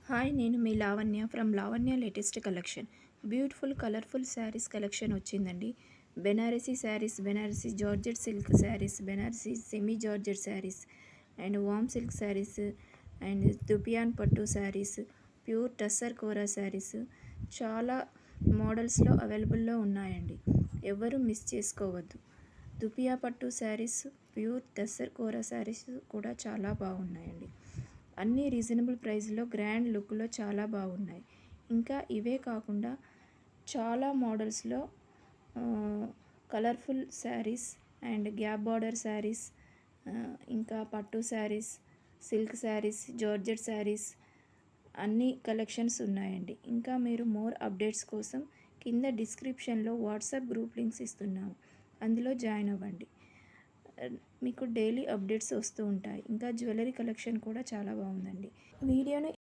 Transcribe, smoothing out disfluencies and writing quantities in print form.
Hi, నేను మీ Lavanya from Lavanya latest collection. Beautiful colourful sarees collection వచ్చిందండి. Banarasi sarees, Banarasi georgette silk sarees, Banarasi semi georgette sarees and warm silk sarees and dupion pattu sarees, pure tussar kora sarees చాలా మోడల్స్లో అవైలబుల్లో ఉన్నాయండి. ఎవరు మిస్ చేసుకోవద్దు. Dupion pattu sarees, pure tussar kora sarees కూడా చాలా బాగున్నాయండి. అన్నీ రీజనబుల్ ప్రైస్లో గ్రాండ్ లుక్లో చాలా బాగున్నాయి. ఇంకా ఇవే కాకుండా చాలా మోడల్స్లో colourful sarees and gap border sarees, ఇంకా పట్టు శారీస్, సిల్క్ శారీస్, జార్జెట్ శారీస్ అన్ని కలెక్షన్స్ ఉన్నాయండి. ఇంకా మీరు మోర్ అప్డేట్స్ కోసం కింద డిస్క్రిప్షన్లో వాట్సాప్ గ్రూప్ లింక్స్ ఇస్తున్నాము, అందులో జాయిన్ అవ్వండి. మీకు డైలీ అప్డేట్స్ వస్తూ ఉంటాయి. ఇంకా జ్యువెలరీ కలెక్షన్ కూడా చాలా బాగుందండి. వీడియోని